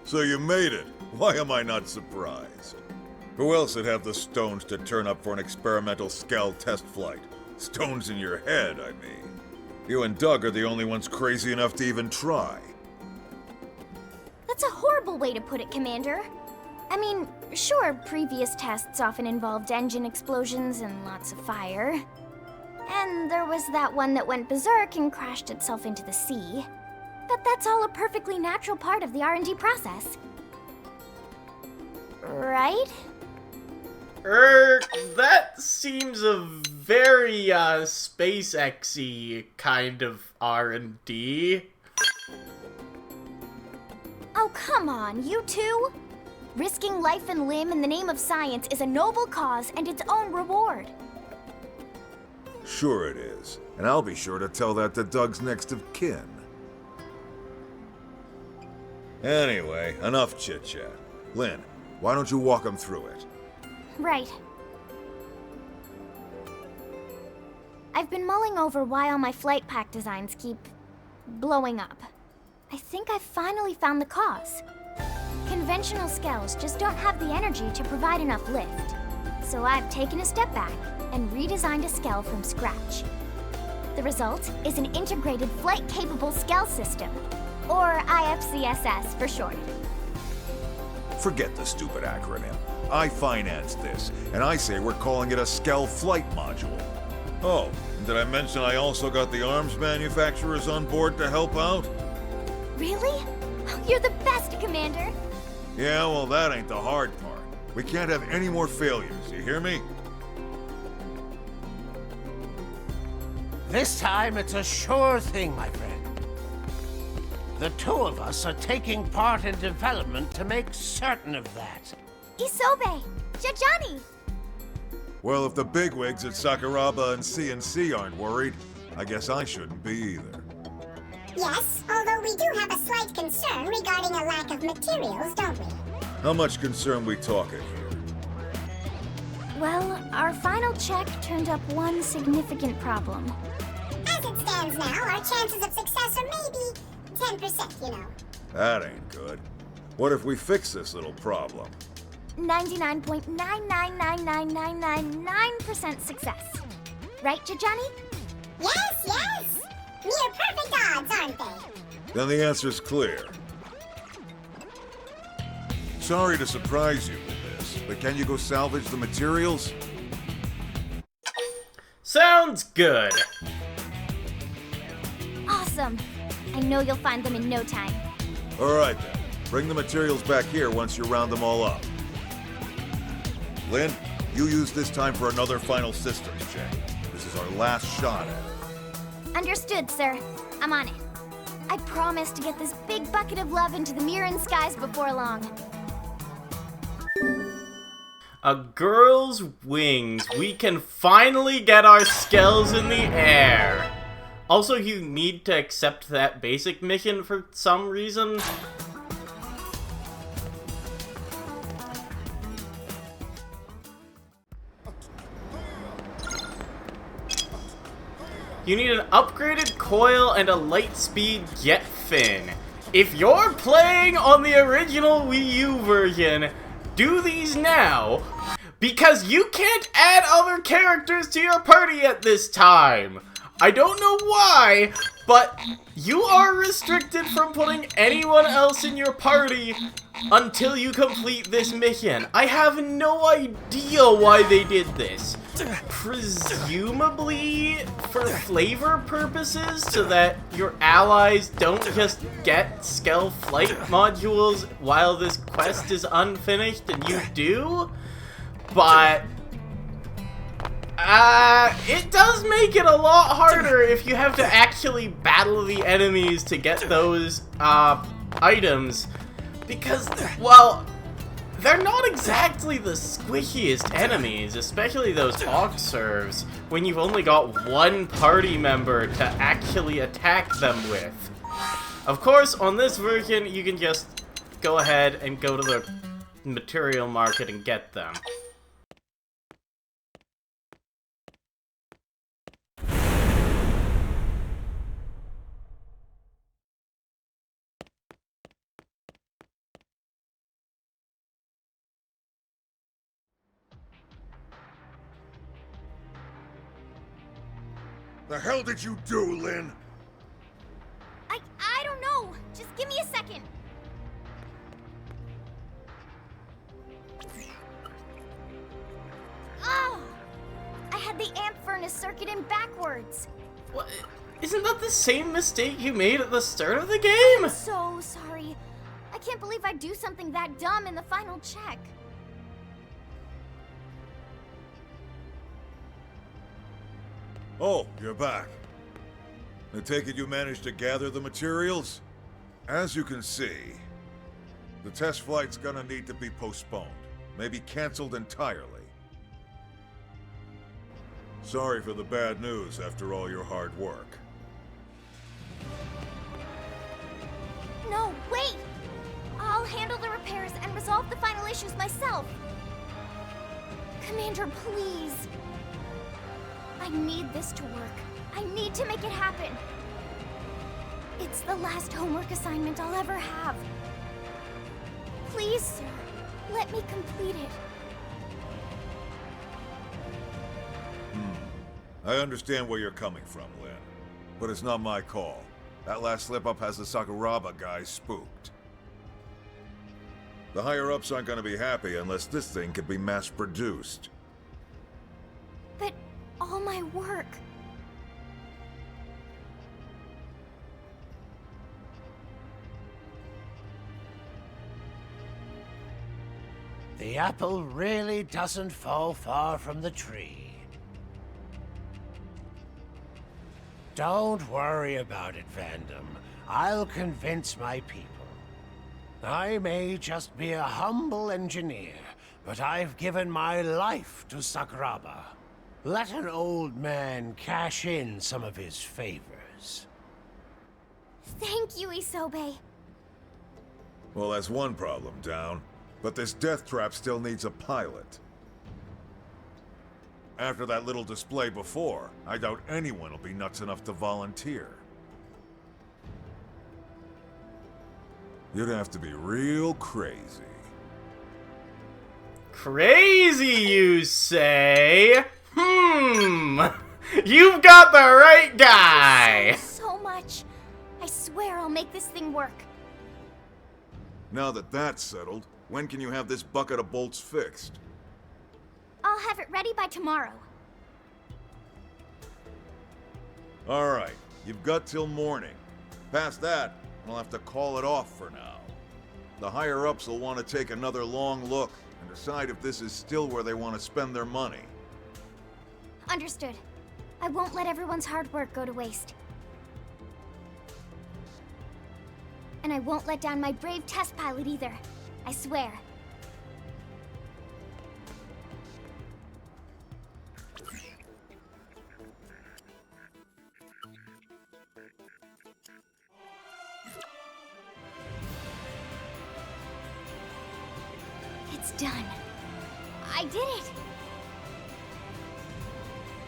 So you made it. Why am I not surprised? Who else would have the stones to turn up for an experimental Skell test flight? Stones in your head, I mean. You and Doug are the only ones crazy enough to even try. That's a horrible way to put it, Commander. I mean, sure, previous tests often involved engine explosions and lots of fire. And there was that one that went berserk and crashed itself into the sea. But that's all a perfectly natural part of the R&D process. Right? That seems a very, SpaceX-y kind of R&D. Oh, come on, you two? Risking life and limb in the name of science is a noble cause and its own reward. Sure it is. And I'll be sure to tell that to Doug's next of kin. Anyway, enough chit-chat. Lynn, why don't you walk him through it? Right. I've been mulling over why all my flight pack designs keep blowing up. I think I've finally found the cause. Conventional Skells just don't have the energy to provide enough lift. So I've taken a step back and redesigned a Skell from scratch. The result is an integrated flight-capable Skell system, or IFCSS for short. Forget the stupid acronym. I financed this, and I say we're calling it a Skell flight module. Oh, and did I mention I also got the arms manufacturers on board to help out? Really? Oh, you're the best, Commander! Yeah, well, that ain't the hard part. We can't have any more failures, you hear me? This time it's a sure thing, my friend. The two of us are taking part in development to make certain of that. Isobe! Jajani! Well, if the bigwigs at Sakuraba and CNC aren't worried, I guess I shouldn't be either. Yes, although we do have a slight concern regarding a lack of materials, don't we? How much concern we talking here? Well, our final check turned up one significant problem. As it stands now, our chances of success are maybe 10%, you know. That ain't good. What if we fix this little problem? 99.9999999% success. Right, Jajani? Yes, yes! Near perfect odds, aren't they? Then the answer's clear. Sorry to surprise you with this, but can you go salvage the materials? Sounds good. Awesome. I know you'll find them in no time. Alright then. Bring the materials back here once you round them all up. Lynn, you use this time for another final systems check. This is our last shot at it. Understood, sir. I'm on it. I promise to get this big bucket of love into the Mirren skies before long. A girl's wings. We can finally get our Skells in the air. Also, you need to accept that basic mission for some reason. You need an upgraded coil and a light-speed jet fin. If you're playing on the original Wii U version, do these now, because you can't add other characters to your party at this time. I don't know why, but you are restricted from putting anyone else in your party until you complete this mission. I have no idea why they did this. Presumably for flavor purposes, so that your allies don't just get Skell flight modules while this quest is unfinished and you do, but it does make it a lot harder if you have to actually battle the enemies to get those items, because, well, they're not exactly the squishiest enemies, especially those Hawk serves, when you've only got one party member to actually attack them with. Of course, on this version, you can just go ahead and go to the material market and get them. The hell did you do, Lynn? I don't know. Just give me a second. Oh! I had the amp furnace circuit in backwards. What? Isn't that the same mistake you made at the start of the game? I'm so sorry. I can't believe I'd do something that dumb in the final check. Oh, you're back. I take it you managed to gather the materials? As you can see, the test flight's gonna need to be postponed. Maybe canceled entirely. Sorry for the bad news after all your hard work. No, wait! I'll handle the repairs and resolve the final issues myself. Commander, please. I need this to work. I need to make it happen. It's the last homework assignment I'll ever have. Please, sir, let me complete it. I understand where you're coming from, Lynn. But it's not my call. That last slip-up has the Sakuraba guys spooked. The higher-ups aren't gonna be happy unless this thing can be mass-produced. But all my work... The apple really doesn't fall far from the tree. Don't worry about it, Vandom. I'll convince my people. I may just be a humble engineer, but I've given my life to Sakuraba. Let an old man cash in some of his favors. Thank you, Isobe. Well, that's one problem down. But this death trap still needs a pilot. After that little display before, I doubt anyone will be nuts enough to volunteer. You'd have to be real crazy. Crazy, you say? You've got the right guy! So much. I swear I'll make this thing work. Now that that's settled, when can you have this bucket of bolts fixed? I'll have it ready by tomorrow. Alright, you've got till morning. Past that, I'll have to call it off for now. The higher-ups will want to take another long look and decide if this is still where they want to spend their money. Understood. I won't let everyone's hard work go to waste. And I won't let down my brave test pilot either. I swear. It's done. I did it!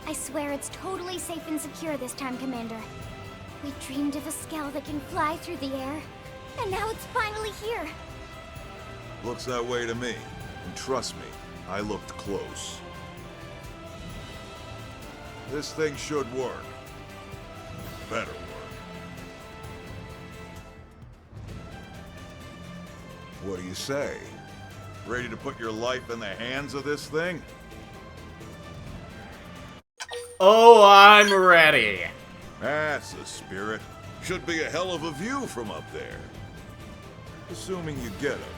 I swear it's totally safe and secure this time, Commander. We dreamed of a Skell that can fly through the air, and now it's finally here. Looks that way to me. And trust me, I looked close. This thing should work. Better work. What do you say? Ready to put your life in the hands of this thing? Oh, I'm ready. That's the spirit. Should be a hell of a view from up there. Assuming you get up there.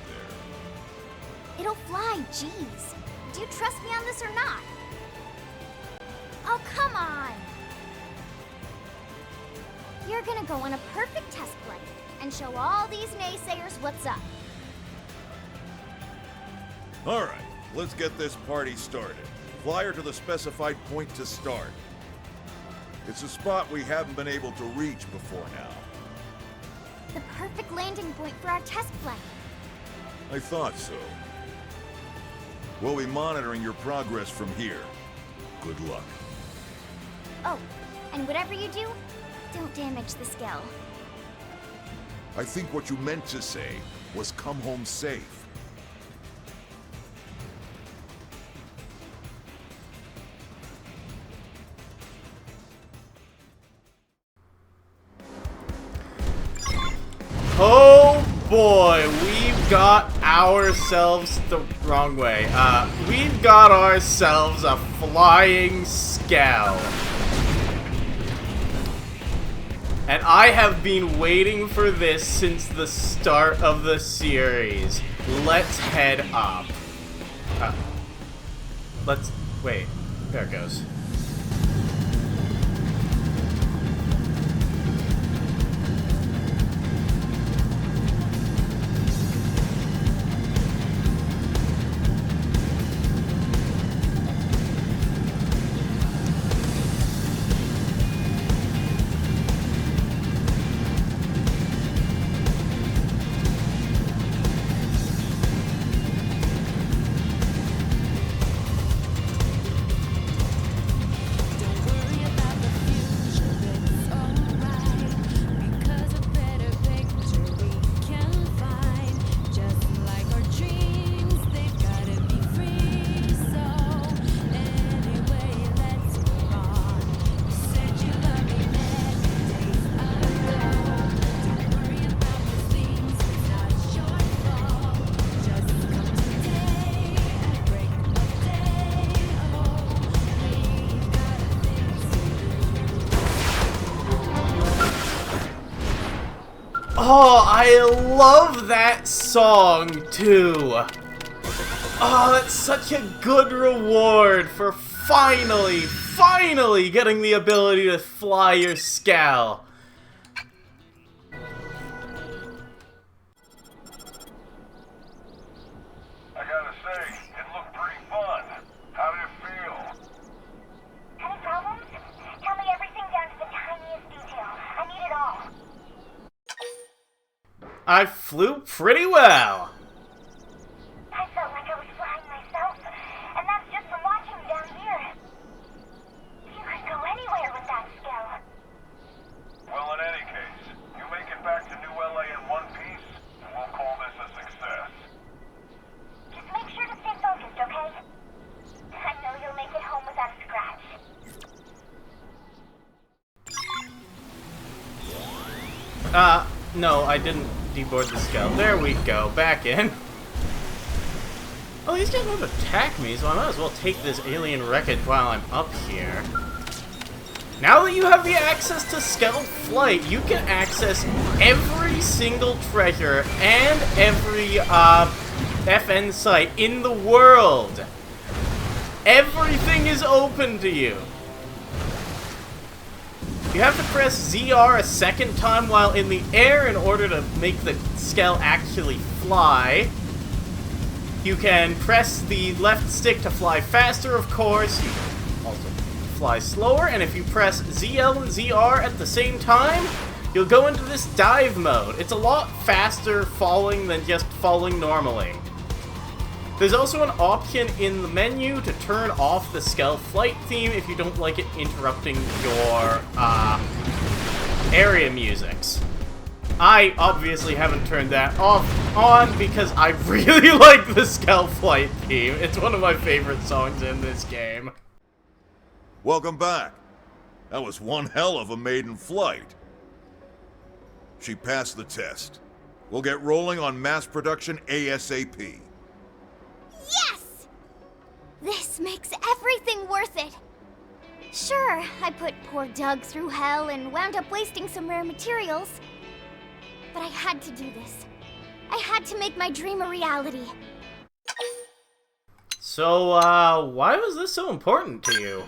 It'll fly, jeez. Do you trust me on this or not? Oh, come on! You're gonna go on a perfect test flight and show all these naysayers what's up. Alright, let's get this party started. Fly her to the specified point to start. It's a spot we haven't been able to reach before now. The perfect landing point for our test flight. I thought so. We'll be monitoring your progress from here. Good luck. Oh, and whatever you do, don't damage the Skell. I think what you meant to say was come home safe. Oh boy, we've got ourselves the wrong way. We've got ourselves a flying Skell. And I have been waiting for this since the start of the series. Let's head up. Wait, there it goes. Oh, I love that song, too. Oh, that's such a good reward for finally getting the ability to fly your Skell. I gotta say, it looked pretty fun. How did it feel? Any problems? Tell me everything down to the tiniest detail. I need it all. I flew pretty well. I felt like I was flying myself, and that's just from watching you down here. You could go anywhere with that Skell. Well, in any case, you make it back to New LA in one piece, and we'll call this a success. Just make sure to stay focused, okay? I know you'll make it home without a scratch. No, I didn't deboard the Skell. There we go, back in. Oh, these guys won't attack me, so I might as well take this alien wreckage while I'm up here. Now that you have the access to Skell Flight, you can access every single treasure and every FN site in the world. Everything is open to you. You have to press ZR a second time while in the air in order to make the Skell actually fly. You can press the left stick to fly faster, of course. You can also fly slower, and if you press ZL and ZR at the same time, you'll go into this dive mode. It's a lot faster falling than just falling normally. There's also an option in the menu to turn off the Skell flight theme if you don't like it interrupting your area musics. I obviously haven't turned that on because I really like the Skell flight theme. It's one of my favorite songs in this game. Welcome back. That was one hell of a maiden flight. She passed the test. We'll get rolling on mass production ASAP. Yes! This makes everything worth it. Sure, I put poor Doug through hell and wound up wasting some rare materials. But I had to do this. I had to make my dream a reality. So, why was this so important to you?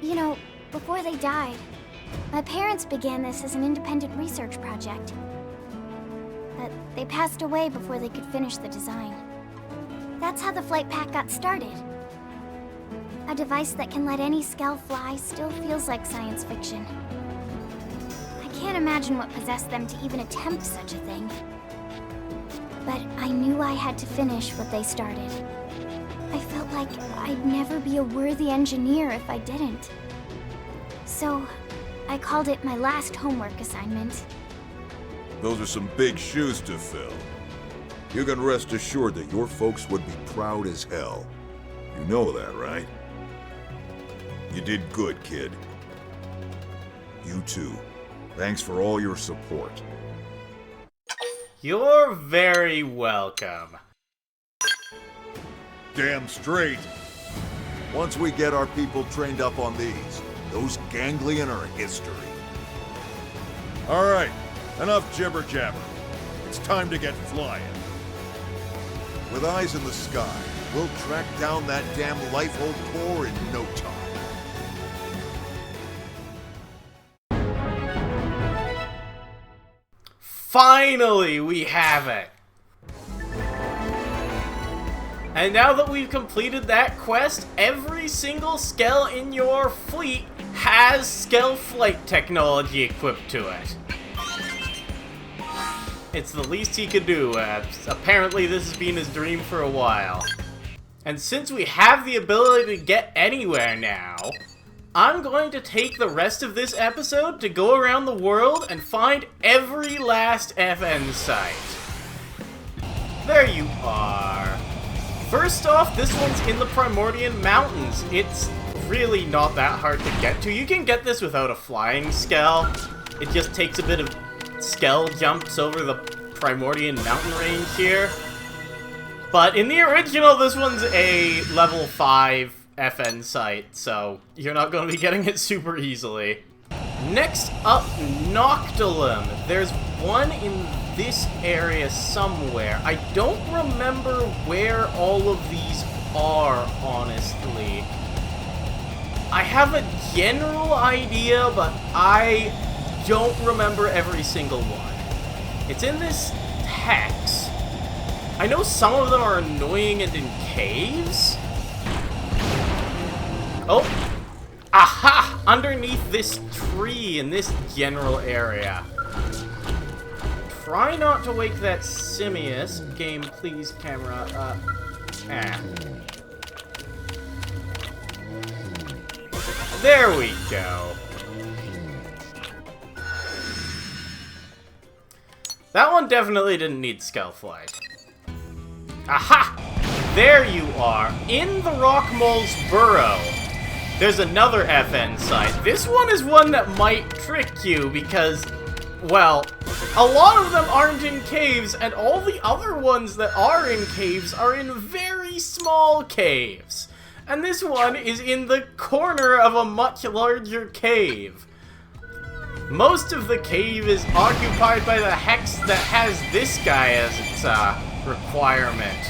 You know, before they died, my parents began this as an independent research project. But they passed away before they could finish the design. That's how the flight pack got started. A device that can let any Skell fly still feels like science fiction. I can't imagine what possessed them to even attempt such a thing. But I knew I had to finish what they started. I felt like I'd never be a worthy engineer if I didn't. So, I called it my last homework assignment. Those are some big shoes to fill. You can rest assured that your folks would be proud as hell. You know that, right? You did good, kid. You too. Thanks for all your support. You're very welcome. Damn straight. Once we get our people trained up on these, those ganglion are history. All right, enough jibber-jabber. It's time to get flying. With eyes in the sky, we'll track down that damn Lifehold core in no time. Finally, we have it! And now that we've completed that quest, every single Skell in your fleet has Skell flight technology equipped to it. It's the least he could do. Apparently this has been his dream for a while. And since we have the ability to get anywhere now, I'm going to take the rest of this episode to go around the world and find every last FN site. There you are. First off, this one's in the Primordian Mountains. It's really not that hard to get to. You can get this without a flying Skell. It just takes a bit of Skell jumps over the Primordian mountain range here. But in the original, this one's a level 5 FN site, so you're not going to be getting it super easily. Next up, Noctilum. There's one in this area somewhere. I don't remember where all of these are, honestly. I have a general idea, but I don't remember every single one. It's in this hex. I know some of them are annoying and in caves. Oh! Aha! Underneath this tree in this general area. Try not to wake that Simius. Game, please, camera. There we go. That one definitely didn't need Skell flight. Aha! There you are, in the Rock Mole's burrow. There's another FN site. This one is one that might trick you because, well, a lot of them aren't in caves, and all the other ones that are in caves are in very small caves. And this one is in the corner of a much larger cave. Most of the cave is occupied by the hex that has this guy as its requirement.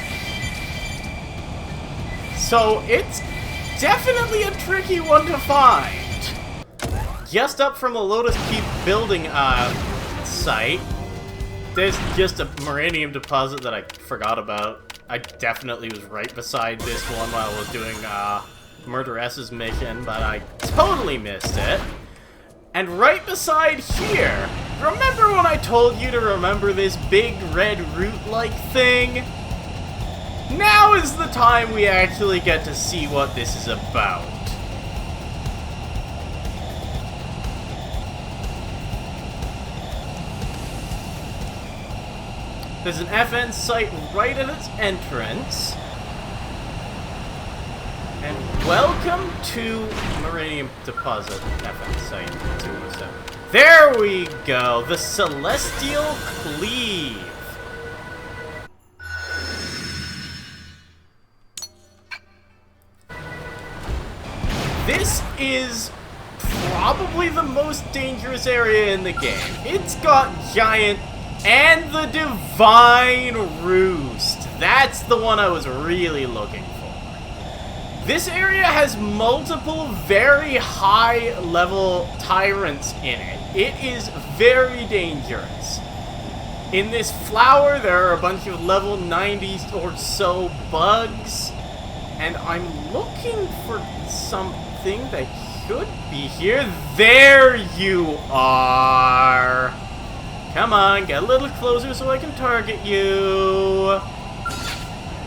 So it's definitely a tricky one to find. Just up from the Lotus Keep building site, there's just a Muranium deposit that I forgot about. I definitely was right beside this one while I was doing Murderess's mission, but I totally missed it. And right beside here, remember when I told you to remember this big red root-like thing? Now is the time we actually get to see what this is about. There's an FN site right at its entrance. And welcome to Muranium Deposit FN site 207. There we go! The Celestial Cleave. This is probably the most dangerous area in the game. It's got Giant and the Divine Roost. That's the one I was really looking for. This area has multiple very high level tyrants in it. It is very dangerous. In this flower, there are a bunch of level 90 or so bugs. And I'm looking for something that should be here. There you are! Come on, get a little closer so I can target you.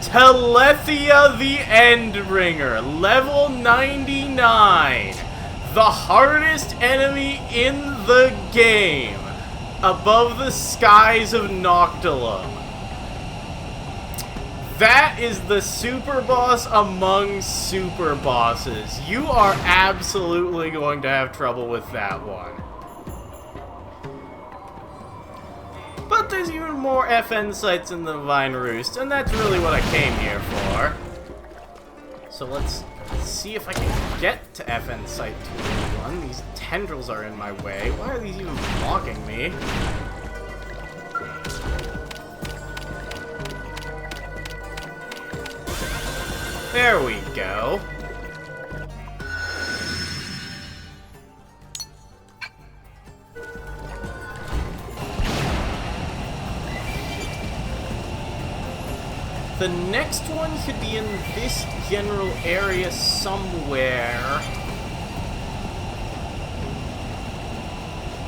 Telethia the Endbringer, level 99. The hardest enemy in the game. Above the skies of Noctilum. That is the super boss among super bosses. You are absolutely going to have trouble with that one. But but there's even more FN sites in the Divine Roost, and that's really what I came here for. So let's see if I can get to FN Site 201. These tendrils are in my way. Why are these even blocking me? There we go. The next one should be in this general area somewhere.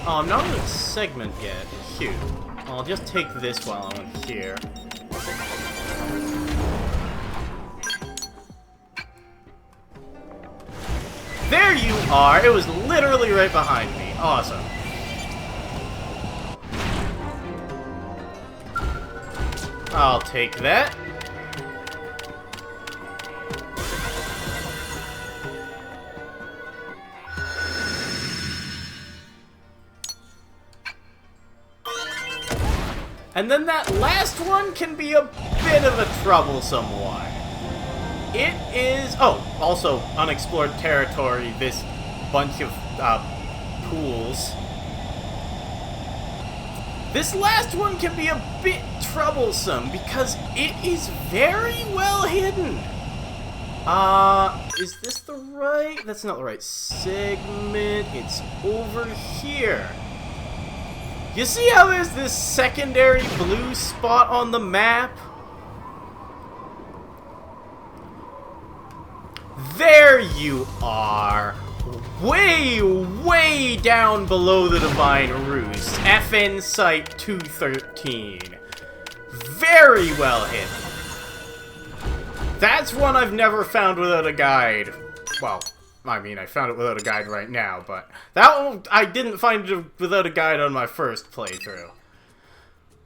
Oh, I'm not in the segment yet. Shoot. I'll just take this while I'm here. There you are! It was literally right behind me. Awesome. I'll take that. And then that last one can be a bit of a troublesome one. It is... Oh, also unexplored territory, this bunch of pools. This last one can be a bit troublesome because it is very well hidden. Is this the right... That's not the right segment. It's over here. You see how there's this secondary blue spot on the map? There you are! Way, way down below the Divine Roost. FN Site 213. Very well hidden. That's one I've never found without a guide. Well, I mean, I found it without a guide right now, but that one, I didn't find it without a guide on my first playthrough.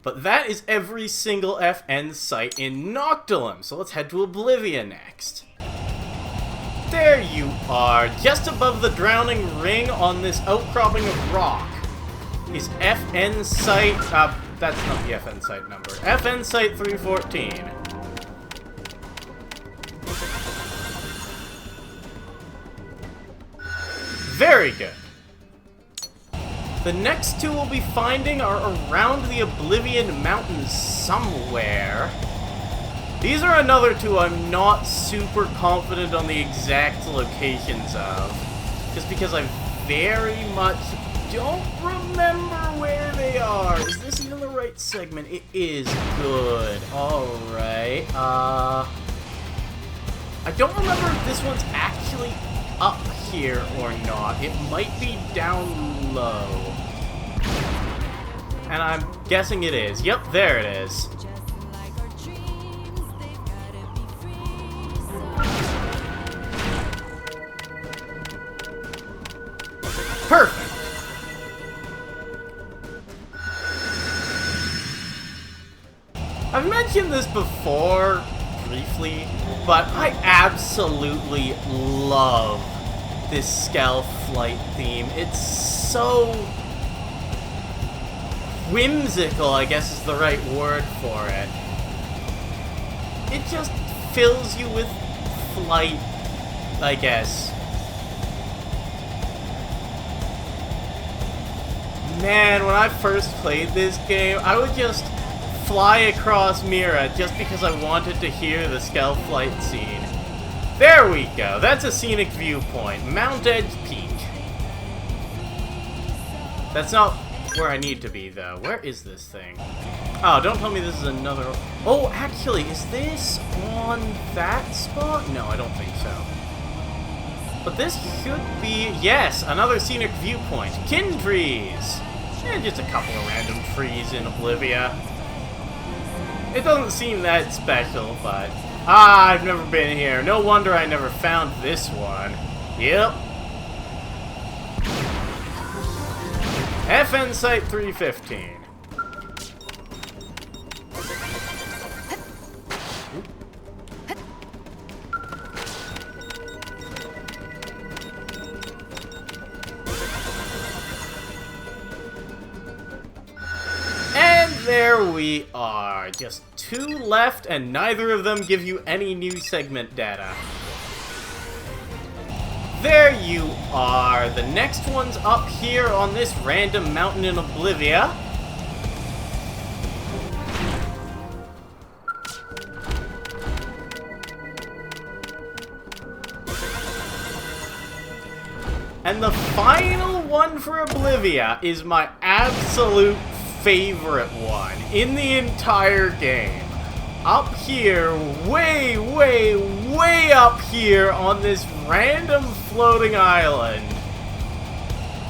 But that is every single FN site in Noctilum, so let's head to Oblivia next. There you are, just above the drowning ring on this outcropping of rock is FN site, that's not the FN site number, FN site 314. Very good. The next two we'll be finding are around the Oblivion Mountains somewhere. These are another two I'm not super confident on the exact locations of. Just because I very much don't remember where they are. Is this even the right segment? It is. Good. Alright. I don't remember if this one's actually up here or not. It might be down low. And I'm guessing it is. Yep, there it is. Perfect. I've mentioned this before, briefly, but I absolutely love this Skell flight theme. It's so whimsical, I guess is the right word for it. It just fills you with flight, I guess. Man, when I first played this game, I would just fly across Mira just because I wanted to hear the Skell flight scene. There we go. That's a scenic viewpoint. Mount Edge Peak. That's not where I need to be, though. Where is this thing? Oh, don't tell me this is another... Oh, actually, is this on that spot? No, I don't think so. But this should be... Yes, another scenic viewpoint. Kin trees! And just a couple of random trees in Oblivia. It doesn't seem that special, but... Ah, I've never been here. No wonder I never found this one. Yep. FN Site 315. there we are. Just 2 left, and neither of them give you any new segment data. There you are. The next one's up here on this random mountain in Oblivia. And the final one for Oblivia is my absolute favorite one in the entire game. Up here, way, way, way up here on this random floating island.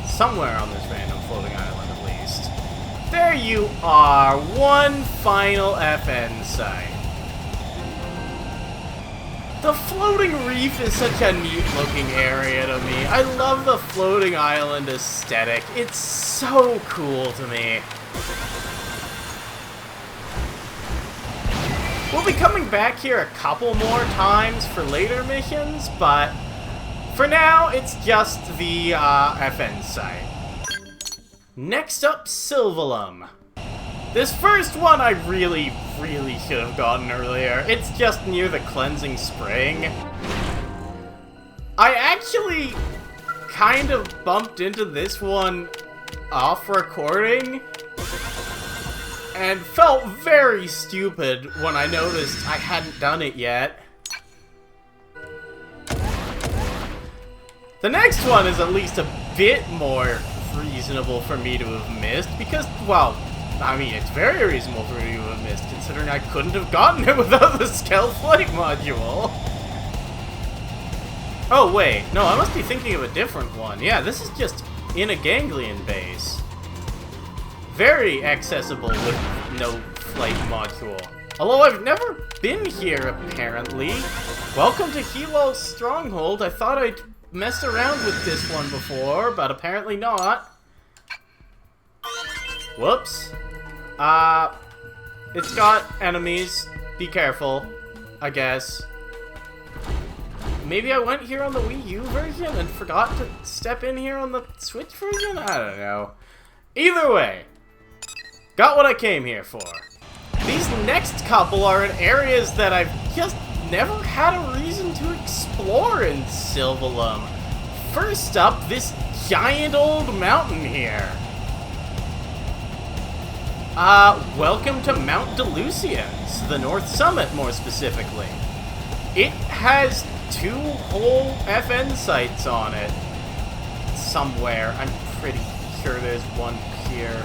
Somewhere on this random floating island, at least. There you are, one final FN site. The floating reef is such a neat looking area to me. I love the floating island aesthetic. It's so cool to me. We'll be coming back here a couple more times for later missions, but for now, it's just the FN site. Next up, Sylvalum. This first one I really should have gotten earlier. It's just near the cleansing spring. I actually kind of bumped into this one off recording and felt very stupid when I noticed I hadn't done it yet. The next one is at least a bit more reasonable for me to have missed because, well, I mean, it's very reasonable for me to have missed, considering I couldn't have gotten it without the Skell flight module. Oh, wait. No, I must be thinking of a different one. Yeah, this is just in a ganglion base. Very accessible with no flight module. Although I've never been here, apparently. Welcome to Helo's Stronghold. I thought I'd messed around with this one before, but apparently not. Whoops. It's got enemies. Be careful, I guess. Maybe I went here on the Wii U version and forgot to step in here on the Switch version? I don't know. Either way, got what I came here for. These next couple are in areas that I've just never had a reason to explore in Sylvalum. First up, this giant old mountain here. Welcome to Mount Delusians, the North Summit more specifically. It has 2 whole FN sites on it. Somewhere, I'm pretty sure there's one here.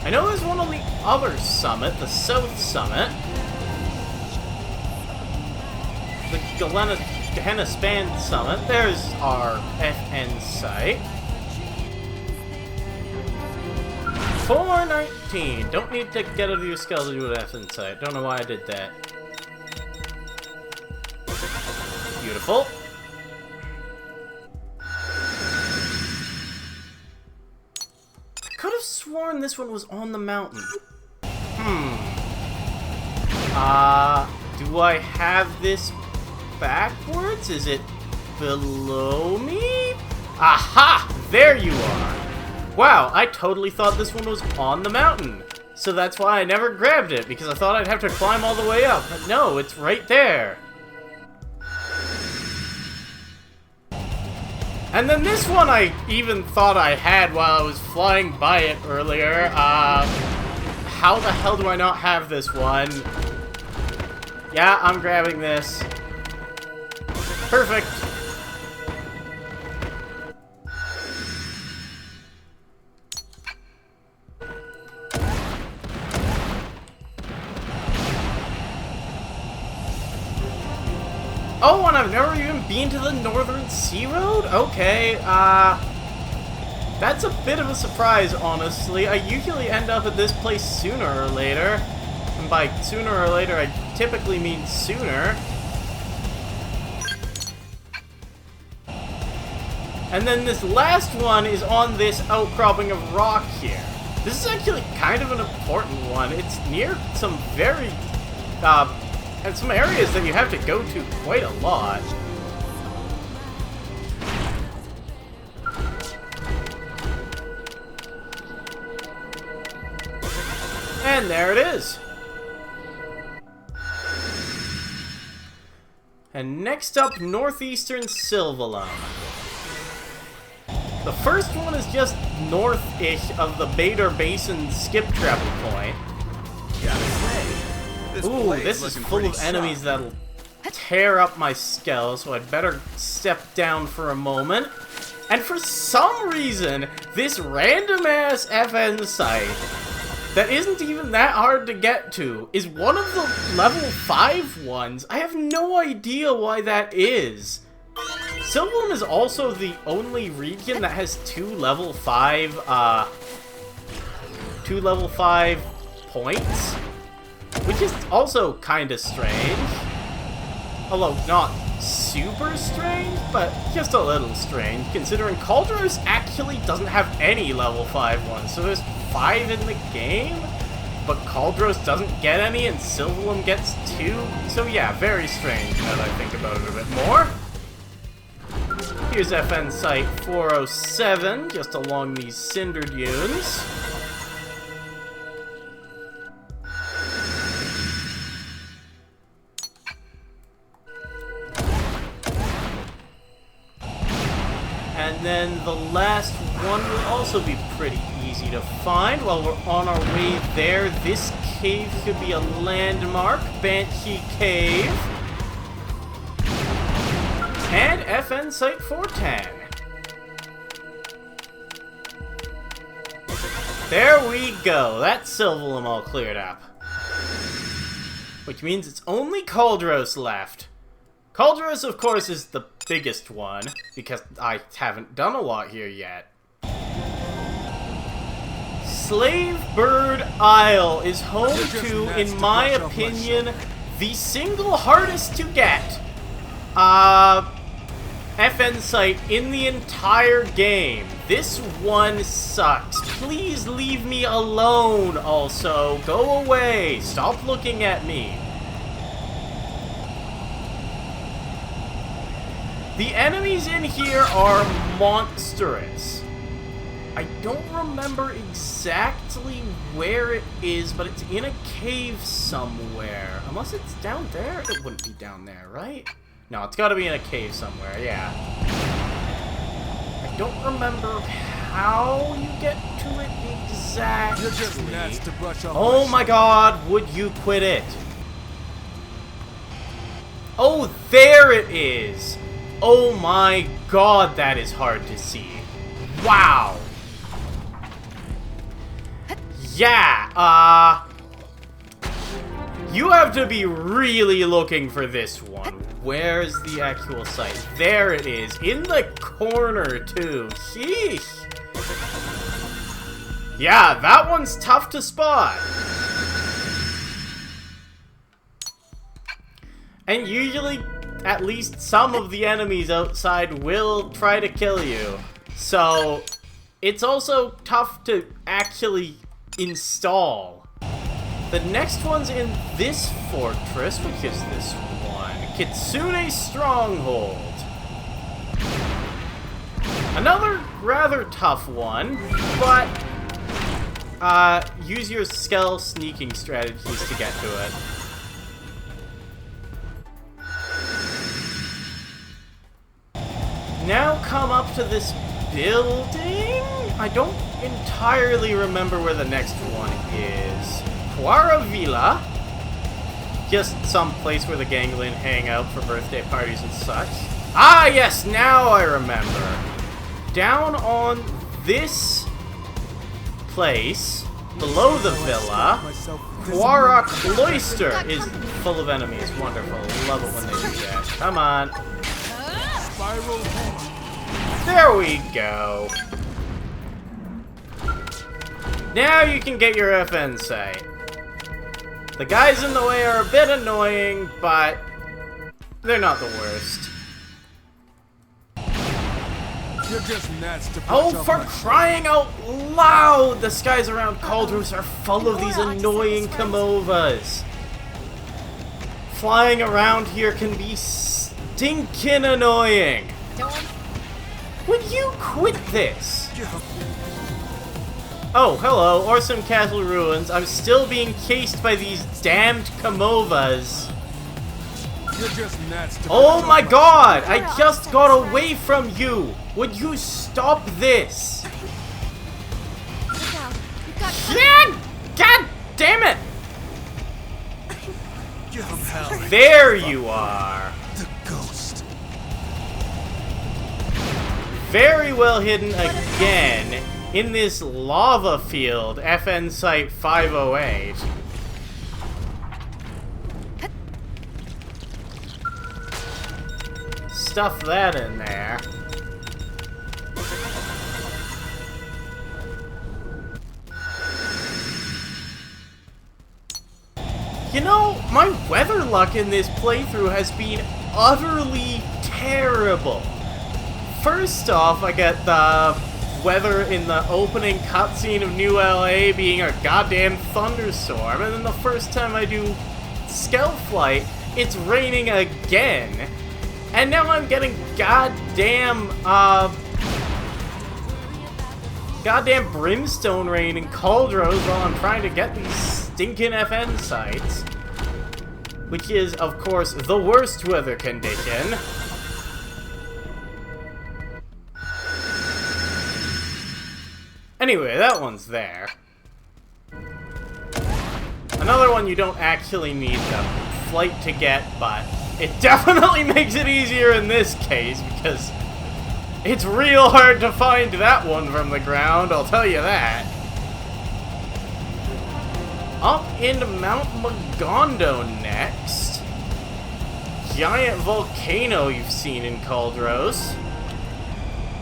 I know there's one on the other summit, the South Summit. The Gehenna Span Summit. There's our FN site. 419. Don't need to get out of your Skell to do an FN site. Don't know why I did that. Beautiful. I could have sworn this one was on the mountain. Do I have this backwards? Is it below me? Aha! There you are! Wow, I totally thought this one was on the mountain. So that's why I never grabbed it, because I thought I'd have to climb all the way up. But no, it's right there. And then this one I even thought I had while I was flying by it earlier. How the hell do I not have this one? Yeah, I'm grabbing this. Perfect. Oh, and I've never even been to the Northern Sea Road? Okay, that's a bit of a surprise, honestly. I usually end up at this place sooner or later. And by sooner or later, I typically mean sooner. And then this last one is on this outcropping of rock here. This is actually kind of an important one. It's near some very, and some areas that you have to go to quite a lot. And there it is. And next up, northeastern Sylvalum. The first one is just north-ish of the Bader Basin skip travel point. Gotta say, Ooh, this is full of enemies that'll tear up my Skell, so I'd better step down for a moment. And for some reason, this random-ass FN site that isn't even that hard to get to is one of the level 5 ones. I have no idea why that is. Sylvalum is also the only region that has two level 5 points, which is also kind of strange. Although not super strange, but just a little strange, considering Cauldros actually doesn't have any level 5 ones, so there's 5 in the game, but Cauldros doesn't get any and Sylvalum gets 2, so yeah, very strange now that I think about it a bit more. Here's FN Site 407, just along these cinder dunes. And then the last one will also be pretty easy to find. While we're on our way there, this cave should be a landmark. Banshee Cave. And FN Site 410. There we go. That's Sylvalum all cleared up. Which means it's only Cauldros left. Cauldros, of course, is the biggest one, because I haven't done a lot here yet. Slavebird Isle is home to, in my opinion, the single hardest to get FN site in the entire game. This one sucks. Please leave me alone, also. Go away. Stop looking at me. The enemies in here are monstrous. I don't remember exactly where it is, but it's in a cave somewhere. Unless it's down there? It wouldn't be down there, right? No, it's gotta be in a cave somewhere, yeah. I don't remember how you get to it exactly. You're just nuts to brush off. Oh my god, would you quit it? Oh, there it is! Oh my god, that is hard to see. Wow! Yeah, you have to be really looking for this one. Where's the actual site? There it is, in the corner too. Sheesh! Yeah, that one's tough to spot. And usually, at least some of the enemies outside will try to kill you. So, it's also tough to actually install. The next one's in this fortress, which is this one. Kitsune Stronghold. Another rather tough one, but use your Skell sneaking strategies to get to it. Now come up to this building? I don't entirely remember where the next one is. Quara Villa. Just some place where the ganglion hang out for birthday parties and such. Ah, yes, now I remember. Down on this place, below the villa, Quara Cloister is full of enemies. Wonderful. Love it when they do that. Come on. There we go. Now you can get your FN site. The guys in the way are a bit annoying, but they're not the worst. You're just nuts to Oh, for crying out loud! The skies around Cauldros are full of these annoying Kamovas. Flying around here can be stinking annoying. Would you quit this? Oh, hello, Orsum Castle ruins. I'm still being chased by these damned Kamovas. You're just nuts to Oh brush my off god! I just got away from you! Would you stop this? Look out. You've got Yeah! God damn it! Give him hell. There you are. The ghost. Very well hidden again in this lava field, FN Site 508. Stuff that in there. You know, my weather luck in this playthrough has been utterly terrible. First off, I get the weather in the opening cutscene of New LA being a goddamn thunderstorm, and then the first time I do Skell flight, it's raining again. And now I'm getting goddamn brimstone rain in Cauldros while I'm trying to get these stinking FN sites. Which is, of course, the worst weather condition. Anyway, that one's there. Another one you don't actually need the flight to get, but it definitely makes it easier in this case, because it's real hard to find that one from the ground, I'll tell you that. Up into Mount Magondo next. Giant volcano you've seen in Cauldros.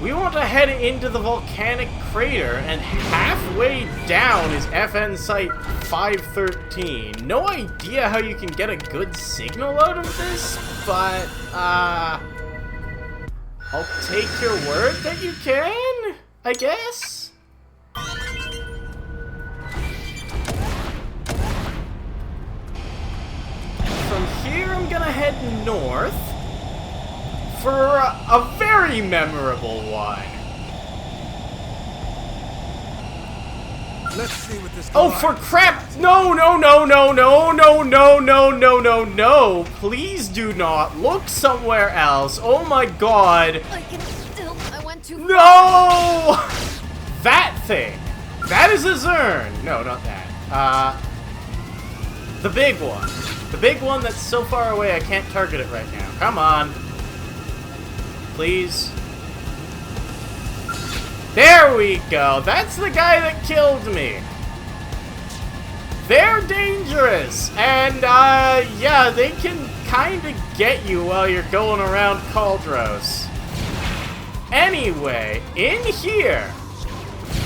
We want to head into the volcanic crater, and halfway down is FN Site 513. No idea how you can get a good signal out of this, but, I'll take your word that you can, I guess? From here, I'm gonna head north for a very memorable one. Let's see what this. Oh, for crap! No, no, no, no, no, no, no, no, no, no, no! Please do not look somewhere else. Oh my god! I can still. I went too far. No! That thing. That is a Zern. No, not that. The big one. The big one that's so far away I can't target it right now. Come on. Please. There we go. That's the guy that killed me. They're dangerous. And, yeah, they can kind of get you while you're going around Cauldros. Anyway, in here.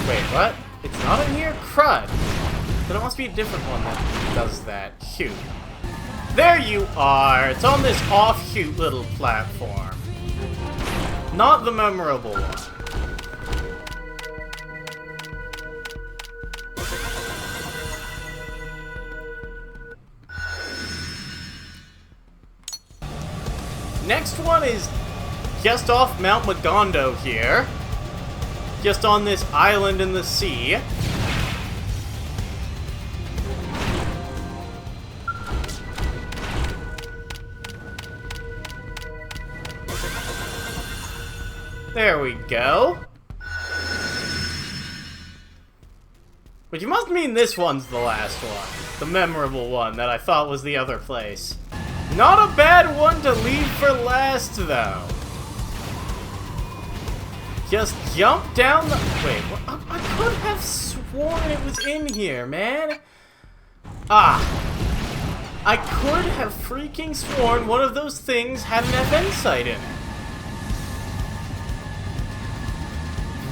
Wait, what? It's not in here? Crud. Then it must be a different one that does that. Shoot. There you are. It's on this offshoot little platform. Not the memorable one. Next one is just off Mount Magondo here. Just on this island in the sea. There we go. But you must mean this one's the last one. The memorable one that I thought was the other place. Not a bad one to leave for last, though. Just jump down the... Wait, what? I could have sworn it was in here, man. Ah. I could have freaking sworn one of those things had an FN site in it.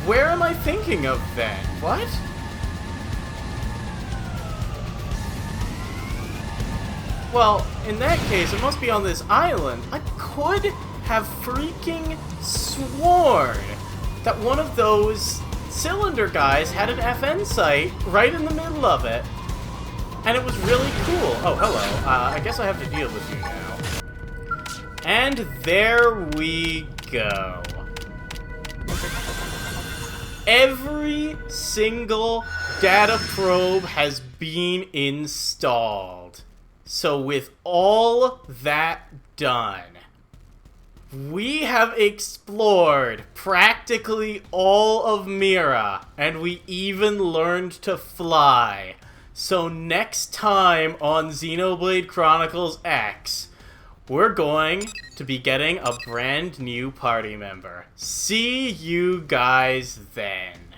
Where am I thinking of then? What? Well, in that case, it must be on this island. I could have freaking sworn that one of those cylinder guys had an FN site right in the middle of it. And it was really cool. Oh, hello. I guess I have to deal with you now. And there we go. Every single data probe has been installed. So with all that done, we have explored practically all of Mira, and we even learned to fly. So next time on Xenoblade Chronicles X, we're going to be getting a brand new party member. See you guys then.